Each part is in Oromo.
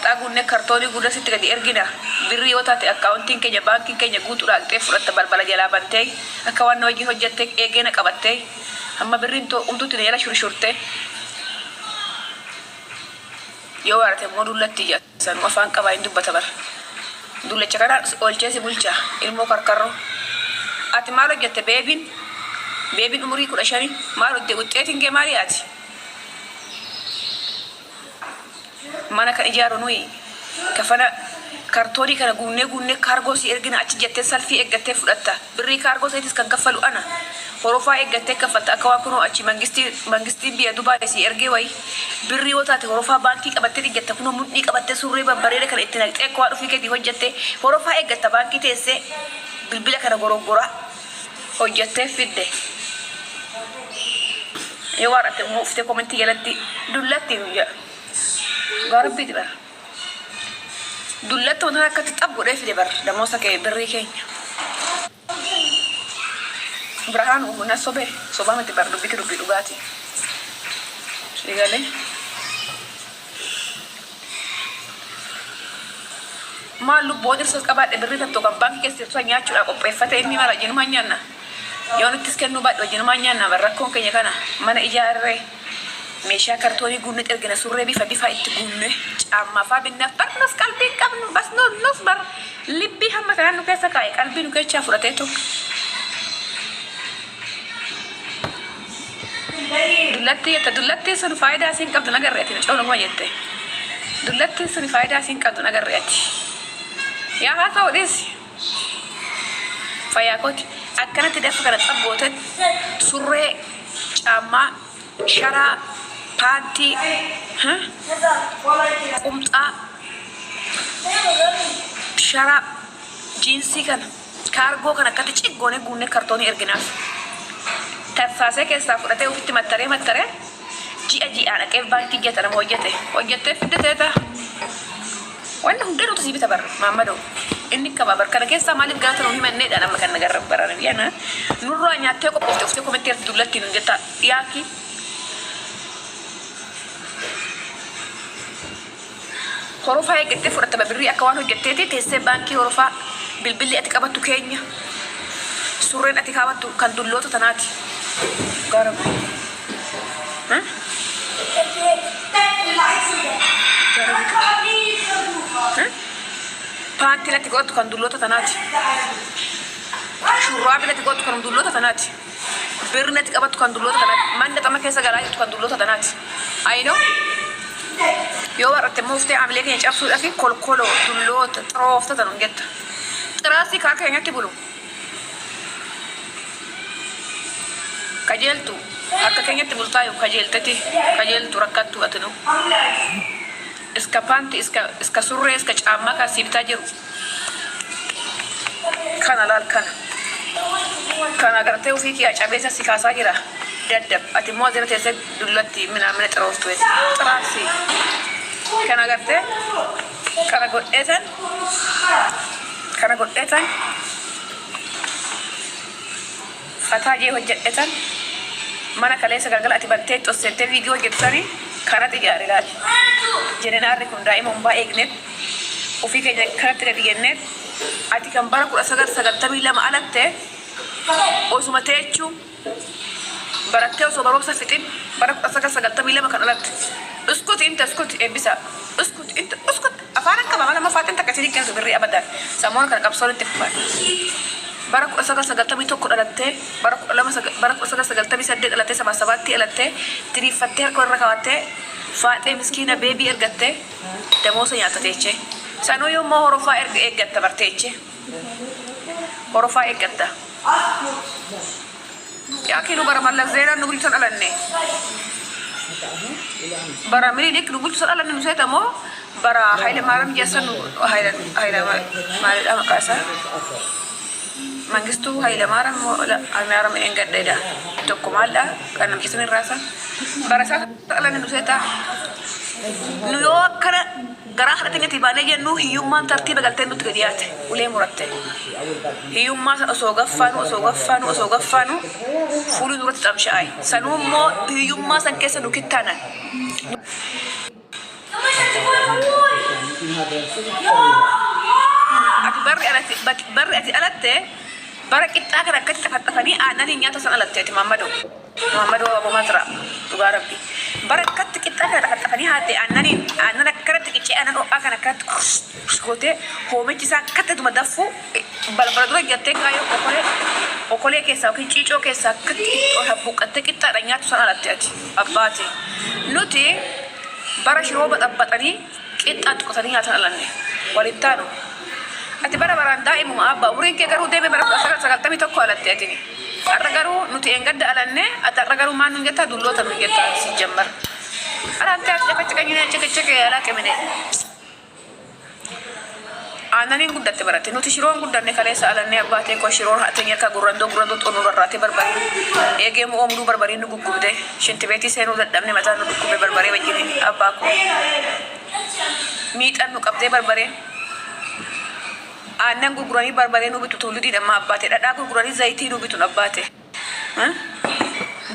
Taguun kartoonii guddaa sitti gadi ergina birrii yoo taate akkaawuntiin keenya baankiin keenya guutuudha dhaqxee fudhatta balbala jalaa bantee akka waan hojii hojjettee eegeena qabattee amma birriin too umtuutti na jala shurshurtee yoo waarate immoo dullatti jaasan afaan qabaa hin dubbata bara dullacha kana oolcheesi bulchaa ilmoo karkarroo ati maal hojjette beebiin umurii 15 maal hojjette wuxxeetiin kee maali ati mana kan ijaaru nuyi kafana kartoonii kana guunnee kaargoo si ergina achi jettee salfii eeggattee fudhatta birrii kaargoo seetis kan kaffalu ana horofaa eeggattee kaffalta akka waan kunoo achi mangistiin biyya Dubaay si ergee wayi birrii yoo taate horofaa baankii qabattee dhiggatta kunoo mudhii qabattee surree babbareeda kana itti naqxee akka waan ofii keetii hojjette horofaa eeggatta baankii teessee bilbila kana goroggoraa hojjettee fidde yoo waarate muuftee komentii jalatti dullatti nuyya Garbi di bar. Dullat tuh nak kita tabu deh di bar. Damo sakit beri kenya. Berahan umurnya sobe mati bar dubi dugati. Segala. Malu bodir seskabat beri tentu kampang kesir soalnya curah kok pefate ini malah jenuh manyana. Yang nutis kan nubat jenuh manyana berakong kenya kana mana ijarre. Mesha kartoni gunnet ergena surre bifa itti gunne amma fa binna tarnas qalbi qabnu bas nus bar libbi hamma kan nu kessa kai qalbi nu kecha furate to dullatti sun faida sin qabdu nagarreeti cawlo mo yette dullatti sun faida sin qabdu nagarreeti ya ha to dis faya kot akkanatti def kana xabbote surre camma shara Panti, kumta, sharap, jinsi kan, kargo kan akati cigone gunne kartoni erginas. Terfase ke staff rate ufitti matare, ji anak ke banki jata nama hojjete fidde teta. Wanna hundee nuti sibita bar, mama do. Inni kababar kana keessa maalif gaata nuyi manne dha nama kan nagarra barana biyana. Nurra nyaate ko ufte komenteer dullatti nu jetta yaaki. Horofaa eeggattee fudhatta birrii akka waan hojjetteeti teessee baankii horofaa bilbilli ati qabattu keenya surreen ati qabattu kan dulloota tanaati gaarabu paantiin ati qabattu kan dulloota tanaati shurraabiin ati qabattu kan dulloota tanaati birriin ati qabattu kan dulloota tanaati manni xama keessa galaa jirtu kan dulloota tanaati ayinoo Yo warate mufte amle kenya cabsu dafi kolkolo dullota trofta tanum getta trasi ka kenya tibulu kajeltu akka kenya tibulu tayo kajeltu rakatu atenu panti iska surre iska camma ka sibta jiru kana lal kana garte ufiki acabesa sikasa jira daddab ati mo zera tese dullatti mina troftu trasi kana garte kana godhetan fataje hojjetan mana kaleessa galgala ati bantee tossente video hojjetani kana tijaare laal jenenarri kun daa'imman baay'ee eegnet ofii keenya kanatti gadi gennet ati kan bara 1992 alatte osuma teechuu barattee osoo barumsa fixin bara 1992 kan alatte اسكت ابسا اسكت انت اسكت افارك كما ما فات انت كثير كان بري ابدا سامون كان قبصول انت برك اسغا تبي تو قدلته برك اسغا تبي سدد لته سبا سباتي لته تري فتر كو ركعته فاطمه مسكينه بيبي ارغته دموس ياتتهچه سانو يوم هورفا ارغته برتهچه هورفا ارغته يا كيلو برمال زينا نقول تنالني bara miri dik nugul soalan nu saya tamo bara haile maram jasa nu haile maram makasa mangistu haile maram maram enggak deda tokomala karena kisah rasa bara sa soalan nu saya ta nu yo kara garah ratenya tibane je nu hiyumman tartiba galten nu tgadiate ule muratte hiyumma so gaffanu fulu durat tamshay sanu mo hiyumma san kesa nu kitana ati barri ati alatte bara qixxaa kana akkatti xafaxafanii aannan nyaata san alatteeti Mamadoo Abu Masra dhugaa rabbi bara akkatti qixxaa kana xafaxafanii haadde aannan akkanatti qiccee aannan ho'aa kana akkatti gootee hoomichi isaa akkatti duma daffuu balbala dura jettee kaayoo okolee keessaa yookiin ciicoo keessaa akkatti buqqattee qixxaadha nyaatu san alatteeti abbaati nuti bara shiroo baxaxanii qixxaa tuqatanii nyaatan alanne waliin taanu ati bara baraan daa'imuma abbaa umriin kee garuu deeme bara 1991 alatti atini har'a garuu nuti engadda alanne ati har'a garuu maan nun jettaa dulloota nun jettaa si jammar alaante ati caqacaqanyine caqacaqee alaa qemine aananiin guddatte barate nuti shiroon guddanne kaleessa alanne abbaatee koo shiroon haatanii akka gurrandoo xonnuu barraatee barbarii eegee mu oomduu barbarii nu guggubde shintibeetii seenuu dadhabne mataa nu guggube barbaree wajjin abbaa koo miixan nu qabdee barbaree aannan gurguranii barbaree nu bitu tuulidii dhamma abbaate dhadhaa gurguranii zayitii nu bitu abbaate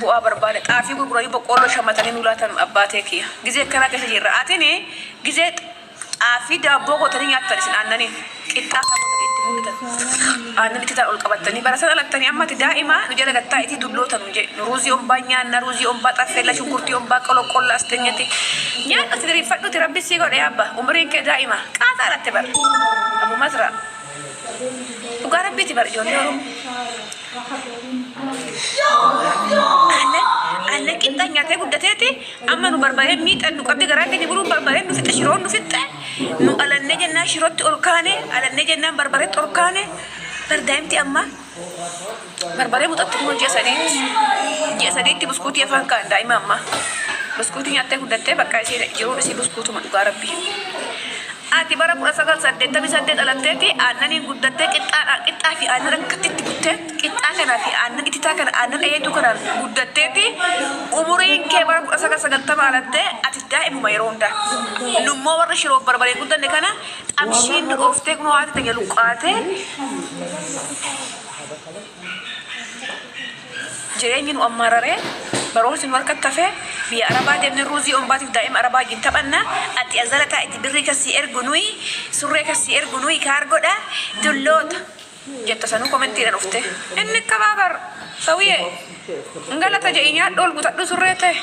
bu'aa barbaade xaafii gurguranii boqqolloo shammatanii nu laatan abbaatee kiyya gizee akkanaa keessa jirra atini gizee xaafii daabboo gootanii nyaattan isin aannanii qixxaa gootanii itti mul'atan aannan itti ta'an ol qabattanii bara sana alattanii amma ati daa'ima nu jala gattaa itti dulloota nu jedhe nu ruuzii ombaa nyaanna ruuzii ombaa xaffeella shunkurtii ombaa qoloqqolla astenyatti nyaadha si diriirfadhuti rabbi sii godhe abba umriin kee daa'ima qaasaa alatte bara Abu Masra dhugaa rabbiiti bara ijoollee aannan qixxaa nyaatee guddateeti amma nu barbaree miixan nu qabdi garaa keenya buluun barbaree nu fixe shiroon nu fixe nu alannee jennaan shirootti ol kaane alannee jennaan barbareetti ol kaane bardaa'imti amma barbaree muxatti kun ji'a sadiitti buskuutii afaan kaan daa'ima amma buskuutii nyaattee guddattee bakka ishee jiruun isii buskuutuma dhugaa rabbii ati bara 1988 alatteeti aannaniin guddattee qixxaa fi aannan akkatti itti buttee qixxaa kanaa fi aannan ittitaa kana aannan dheetuu kanaan guddatteeti umuriin kee bara 1990 alattee ati daa'imuma yeroo hundaa nummoo warra shiroof barbaree guddanne kana xabshiin ooftee kunoo haati ta'e luqqaatee jireenyi nu ammaararee baroon sin warqat tafee biyya arabaa deemne ruuzii ombaatiif daa'ima arabaa wajjin taphanna ati azala taa'etti birrii kasii ergu nuyi surree kasii ergu nuyi kaargodha dulloota jetta sanuu komenttiidhaan dhufte inni kabaabar sawiye ngalata je'i nyaadhu ol gutadhu surree ta'e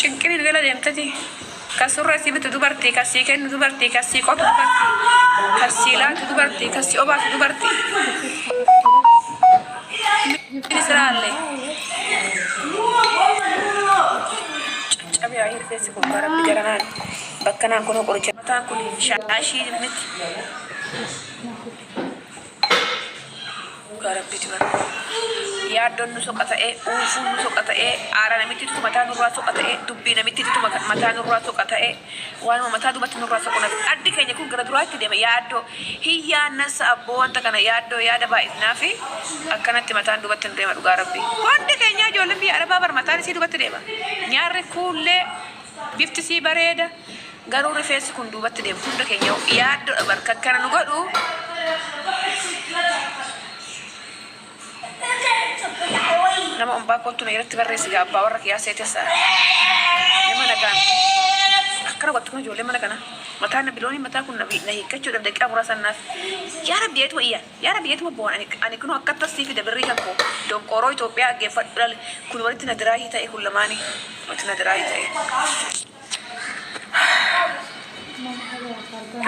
cinqiriin gala deemtati kasurree si bitu dubartii kasii kennu dubartii kasii qotu dubartii kasii laatu dubartii kasii obaatu dubartii Israel cabe akhir fesi ko bara bigaran bakkanan kono ko chata ko shashi mit garabbi tiba ya don nu sokata e ufu nu sokata e ara namiti tu mata nu ra sokata e dubbi namiti tu mata nu ra sokata e wanu mata du batin nu ra sokona addi kenya ku gara durati de ya do hiya nas abbo anta kana ya do ya da ba isnafi akkanatti mata du batin de ma du garabbi wande kenya jolle bi ara babar mata si du batin de ba nyaare kulle bifti si bareda garu refes kun du batin de funda kenya ya do barka kana nu godu nama ombaa kottu na irratti barreessi gabbaa warra kiyaasee tessa nama nagaan akkana gottuma ijoollee mana kana mataa na bilooni mataa kun na hiikkachuu dhabde qaamura sannaaf yaa rabbi yeetuma iyyan yaa rabbi yeetuma boon ani kunoo akka tasii fide birrii kan koo donqoroo Itoophiyaa aggeeffadhu dhale kun walitti na diraayii ta'e kun lamaanii walitti na diraayii ta'e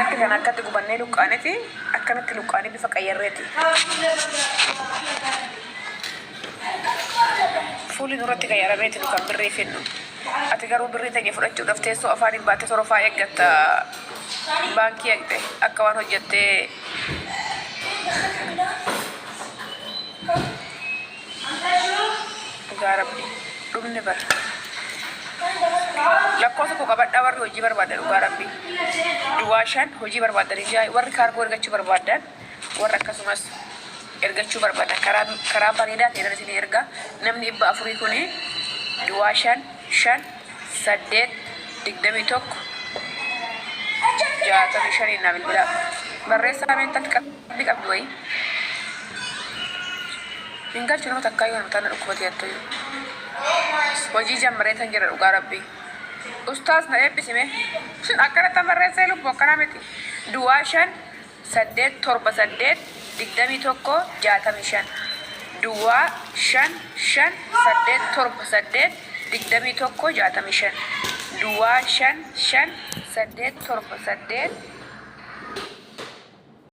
akka kana akkatti gubannee luqqaanee fi akkanatti luqqaanee bifa qayyarreeti fuuli nurratti qayyarameeti nu kan birrii fennu ati garuu birrii ta'e fudhachuudhaaf teessoo afaaniin baattee sorofaa eeggatta baankii eegde akka waan hojjettee dhugaa rabbi dhumni bara lakkoofsa koo qabadhaa warri hojii barbaadan dhugaa rabbi duwwaashaan hojii barbaadan ijaa warri kaargoo ergachuu barbaadan warri akkasumas ergachuu barbaadan karaa bareedaa ta'e isin erga namni 400 kuni duwwaashaan 5 8 21 65 na bilbila barreessaa meentatti qabdi wayi hingalchu nama takkaa yoo namtaan dhukkubate hattu hojii jammaree tan jira dhugaa rabbi أستاذ نائب بسمه أكرت تمرة سيلو بوكنا متي دواشن سدد تربة سدد دقدمي توكو جاتمشان دوا شن سدد تربة سدد دقدمي توكو جاتمشان دوا شن سدد تربة سدد